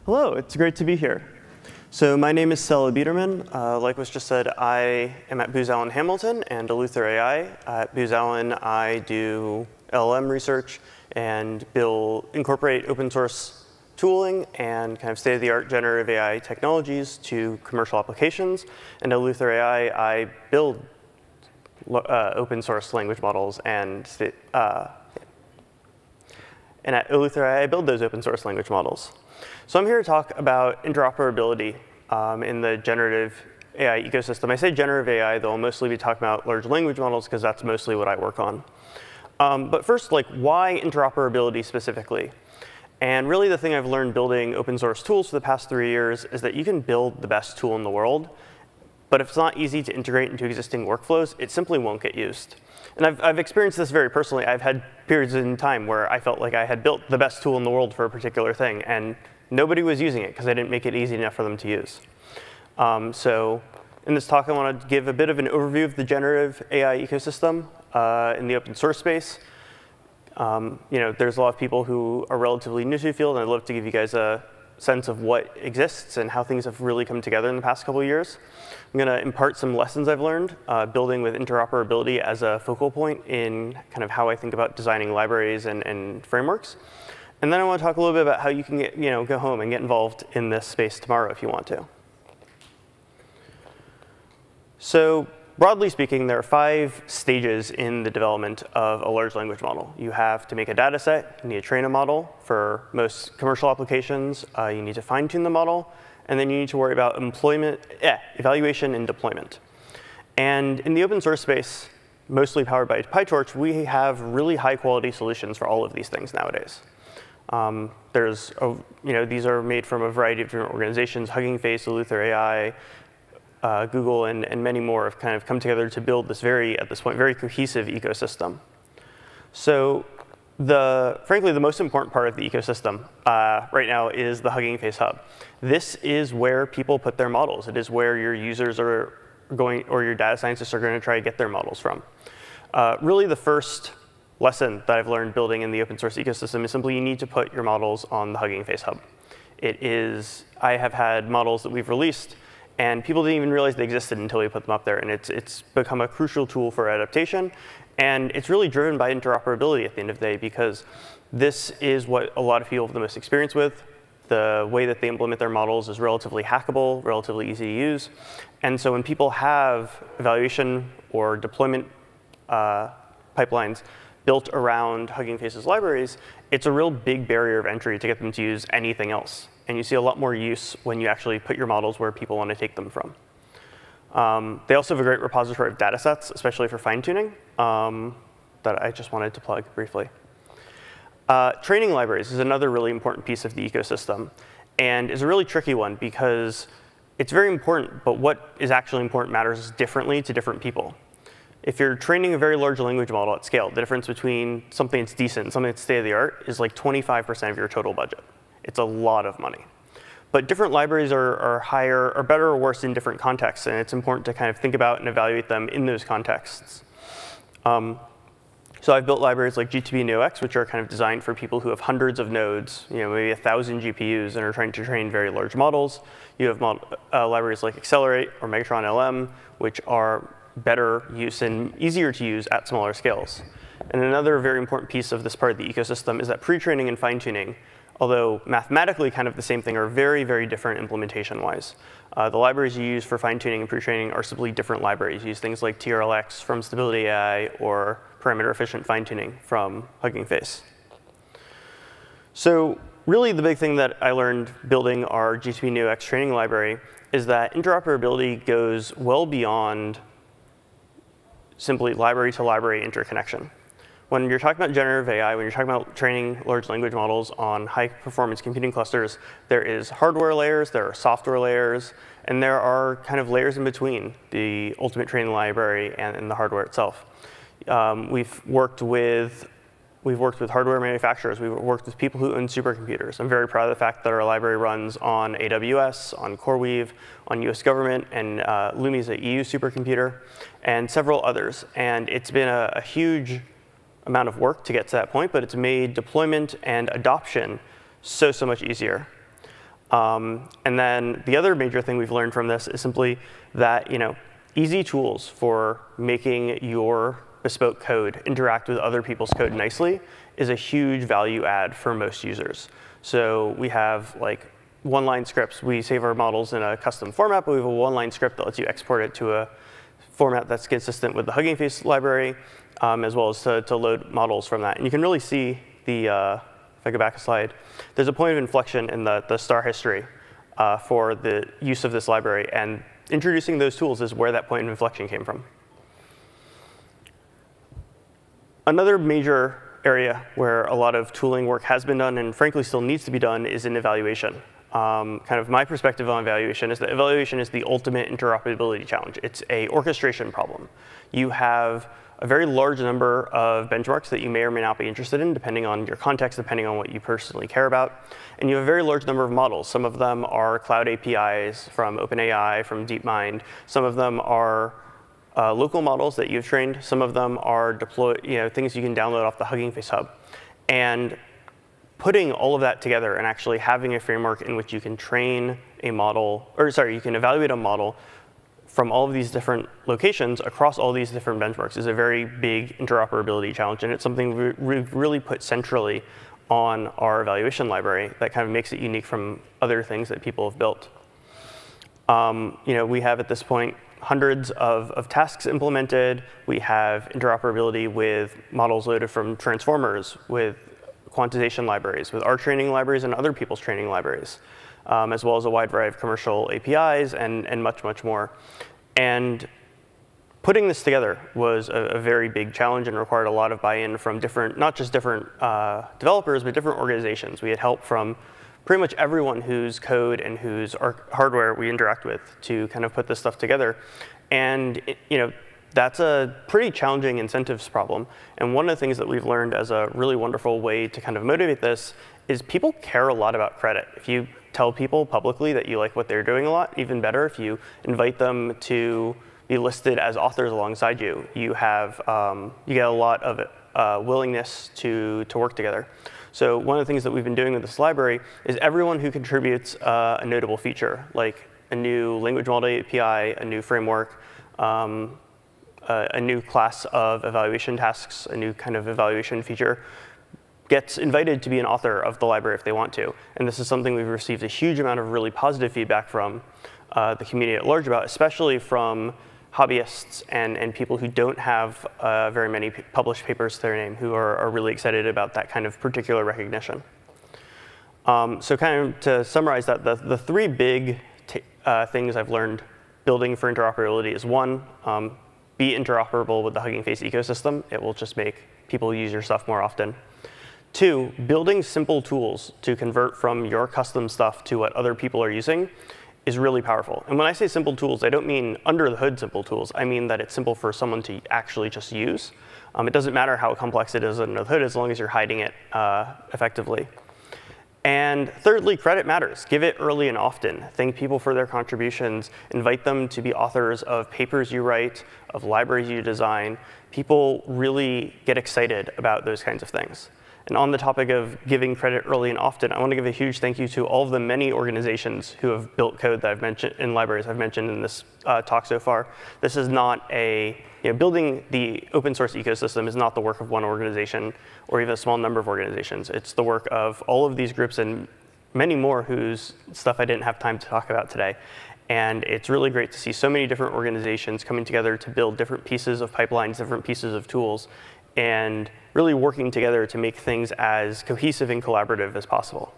Hello, it's great to be here. So my name is Stella Biderman. Like was just said, I am at Booz Allen Hamilton and EleutherAI. At Booz Allen, I do LLM research and incorporate open source tooling and kind of state-of-the-art generative AI technologies to commercial applications. And at EleutherAI, I build open source language models and at EleutherAI, I build those open source language models. So I'm here to talk about interoperability in the generative AI ecosystem. I say generative AI, though I'll mostly be talking about large language models because that's mostly what I work on. But first, why interoperability specifically? And really the thing I've learned building open source tools for the past 3 years is that you can build the best tool in the world, but if it's not easy to integrate into existing workflows, it simply won't get used. And I've experienced this very personally. I've had periods in time where I felt like I had built the best tool in the world for a particular thing, and nobody was using it because I didn't make it easy enough for them to use. So in this talk, I want to give a bit of an overview of the generative AI ecosystem in the open source space. There's a lot of people who are relatively new to the field, and I'd love to give you guys a sense of what exists and how things have really come together in the past couple of years. I'm going to impart some lessons I've learned, building with interoperability as a focal point in kind of how I think about designing libraries and frameworks. And then I want to talk a little bit about how you can go home and get involved in this space tomorrow if you want to. So broadly speaking, there are 5 stages in the development of a large language model. You have to make a data set. You need to train a model. For most commercial applications, you need to fine-tune the model. And then you need to worry about evaluation and deployment. And in the open source space, mostly powered by PyTorch, we have really high-quality solutions for all of these things nowadays. These are made from a variety of different organizations. Hugging Face, EleutherAI, Google, and many more have kind of come together to build this at this point, very cohesive ecosystem. So frankly, the most important part of the ecosystem right now is the Hugging Face hub. This is where people put their models. It is where your users are going, or your data scientists are going to try to get their models from. Really, the first lesson that I've learned building in the open source ecosystem is simply you need to put your models on the Hugging Face hub. I have had models that we've released, and people didn't even realize they existed until we put them up there. And it's become a crucial tool for adaptation. And it's really driven by interoperability at the end of the day, because this is what a lot of people have the most experience with. The way that they implement their models is relatively hackable, relatively easy to use. And so when people have evaluation or deployment pipelines built around Hugging Face's libraries, it's a real big barrier of entry to get them to use anything else. And you see a lot more use when you actually put your models where people want to take them from. They also have a great repository of data sets, especially for fine-tuning, that I just wanted to plug briefly. Training libraries is another really important piece of the ecosystem, and is a really tricky one because it's very important, but what is actually important matters differently to different people. If you're training a very large language model at scale, the difference between something that's decent and something that's state-of-the-art is like 25% of your total budget. It's a lot of money. But different libraries are better or worse in different contexts, and it's important to kind of think about and evaluate them in those contexts. So I've built libraries like GTP NeoX, which are kind of designed for people who have hundreds of nodes, maybe 1,000 GPUs, and are trying to train very large models. You have libraries like Accelerate or Megatron LM, which are better use and easier to use at smaller scales. And another very important piece of this part of the ecosystem is that pre-training and fine-tuning, although mathematically kind of the same thing, are very, very different implementation-wise. The libraries you use for fine-tuning and pre-training are simply different libraries. You use things like TRLX from Stability AI or parameter-efficient fine-tuning from Hugging Face. So really, the big thing that I learned building our GTP NeoX training library is that interoperability goes well beyond simply library-to-library interconnection. When you're talking about generative AI, when you're talking about training large language models on high-performance computing clusters, there is hardware layers, there are software layers, and there are kind of layers in between the ultimate training library and the hardware itself. We've worked with hardware manufacturers. We've worked with people who own supercomputers. I'm very proud of the fact that our library runs on AWS, on CoreWeave, on US government, and Lumi is an EU supercomputer, and several others. And it's been a huge amount of work to get to that point, but it's made deployment and adoption so much easier. And then the other major thing we've learned from this is simply that easy tools for making your bespoke code interact with other people's code nicely is a huge value add for most users. So we have one-line scripts. We save our models in a custom format, but we have a one-line script that lets you export it to a format that's consistent with the Hugging Face library, as well as to load models from that. And you can really see if I go back a slide, there's a point of inflection in the star history for the use of this library. And introducing those tools is where that point of inflection came from. Another major area where a lot of tooling work has been done and frankly still needs to be done is in evaluation. Kind of my perspective on evaluation is that evaluation is the ultimate interoperability challenge. It's a orchestration problem. You have a very large number of benchmarks that you may or may not be interested in, depending on your context, depending on what you personally care about. And you have a very large number of models. Some of them are cloud APIs from OpenAI, from DeepMind. Some of them are local models that you've trained. Some of them are deployed, things you can download off the Hugging Face hub. And putting all of that together and actually having a framework in which you can train a model, you can evaluate a model from all of these different locations across all these different benchmarks is a very big interoperability challenge. And it's something we've really put centrally on our evaluation library that kind of makes it unique from other things that people have built. We have at this point hundreds of tasks implemented. We have interoperability with models loaded from transformers, with quantization libraries, with our training libraries and other people's training libraries, as well as a wide variety of commercial APIs and much, much more. And putting this together was a very big challenge and required a lot of buy-in from not just different developers, but different organizations. We had help from pretty much everyone whose code and whose hardware we interact with to kind of put this stuff together. And that's a pretty challenging incentives problem. And one of the things that we've learned as a really wonderful way to kind of motivate this is people care a lot about credit. If you tell people publicly that you like what they're doing a lot, even better if you invite them to be listed as authors alongside you. You get a lot of willingness to work together. So one of the things that we've been doing with this library is everyone who contributes a notable feature, like a new language model API, a new framework, a new class of evaluation tasks, a new kind of evaluation feature, gets invited to be an author of the library if they want to. And this is something we've received a huge amount of really positive feedback from the community at large about, especially from hobbyists and people who don't have very many published papers to their name, who are really excited about that kind of particular recognition. So kind of to summarize that, the three big things I've learned building for interoperability is one, be interoperable with the Hugging Face ecosystem. It will just make people use your stuff more often. Two, building simple tools to convert from your custom stuff to what other people are using is really powerful. And when I say simple tools, I don't mean under the hood simple tools. I mean that it's simple for someone to actually just use. It doesn't matter how complex it is under the hood as long as you're hiding it effectively. And thirdly, credit matters. Give it early and often. Thank people for their contributions. Invite them to be authors of papers you write, of libraries you design. People really get excited about those kinds of things. And on the topic of giving credit early and often, I want to give a huge thank you to all of the many organizations who have built code that I've mentioned in libraries I've mentioned in this talk so far. This is not building the open source ecosystem is not the work of one organization or even a small number of organizations. It's the work of all of these groups and many more whose stuff I didn't have time to talk about today. And it's really great to see so many different organizations coming together to build different pieces of pipelines, different pieces of tools, and really working together to make things as cohesive and collaborative as possible.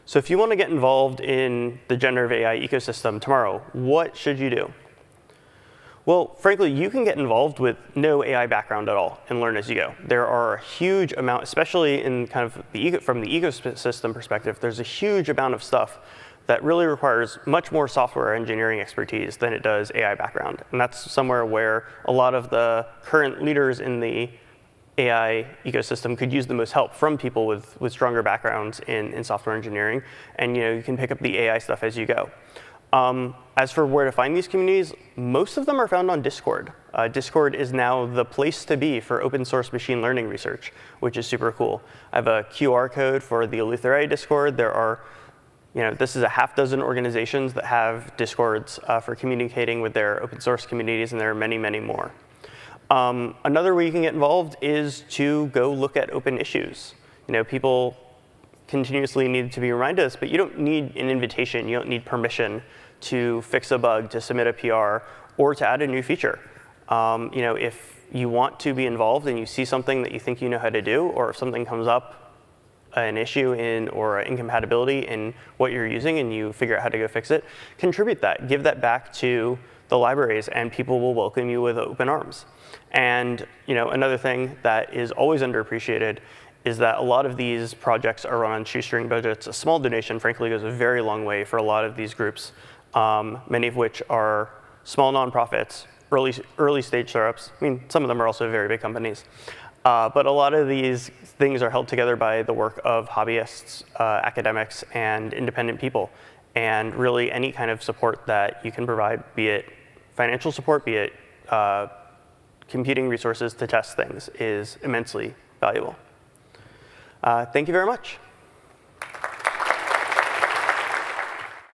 So if you want to get involved in the generative AI ecosystem tomorrow, what should you do? Well, frankly, you can get involved with no AI background at all and learn as you go. There are a huge amount, especially in kind of from the ecosystem perspective, there's a huge amount of stuff that really requires much more software engineering expertise than it does AI background. And that's somewhere where a lot of the current leaders in the AI ecosystem could use the most help from people with stronger backgrounds in software engineering. And you can pick up the AI stuff as you go. As for where to find these communities, most of them are found on Discord. Discord is now the place to be for open source machine learning research, which is super cool. I have a QR code for the EleutherAI Discord. There are This is a half dozen organizations that have Discords for communicating with their open source communities, and there are many, many more. Another way you can get involved is to go look at open issues. People continuously need to be reminded of this, but you don't need an invitation. You don't need permission to fix a bug, to submit a PR, or to add a new feature. If you want to be involved and you see something that you think you know how to do, or if something comes up, an issue or an incompatibility in what you're using, and you figure out how to go fix it, contribute that. Give that back to the libraries, and people will welcome you with open arms. And another thing that is always underappreciated is that a lot of these projects are run on shoestring budgets. A small donation, frankly, goes a very long way for a lot of these groups, many of which are small nonprofits, early stage startups. Some of them are also very big companies. But a lot of these things are held together by the work of hobbyists, academics, and independent people. And really, any kind of support that you can provide, be it financial support, be it computing resources to test things, is immensely valuable. Thank you very much.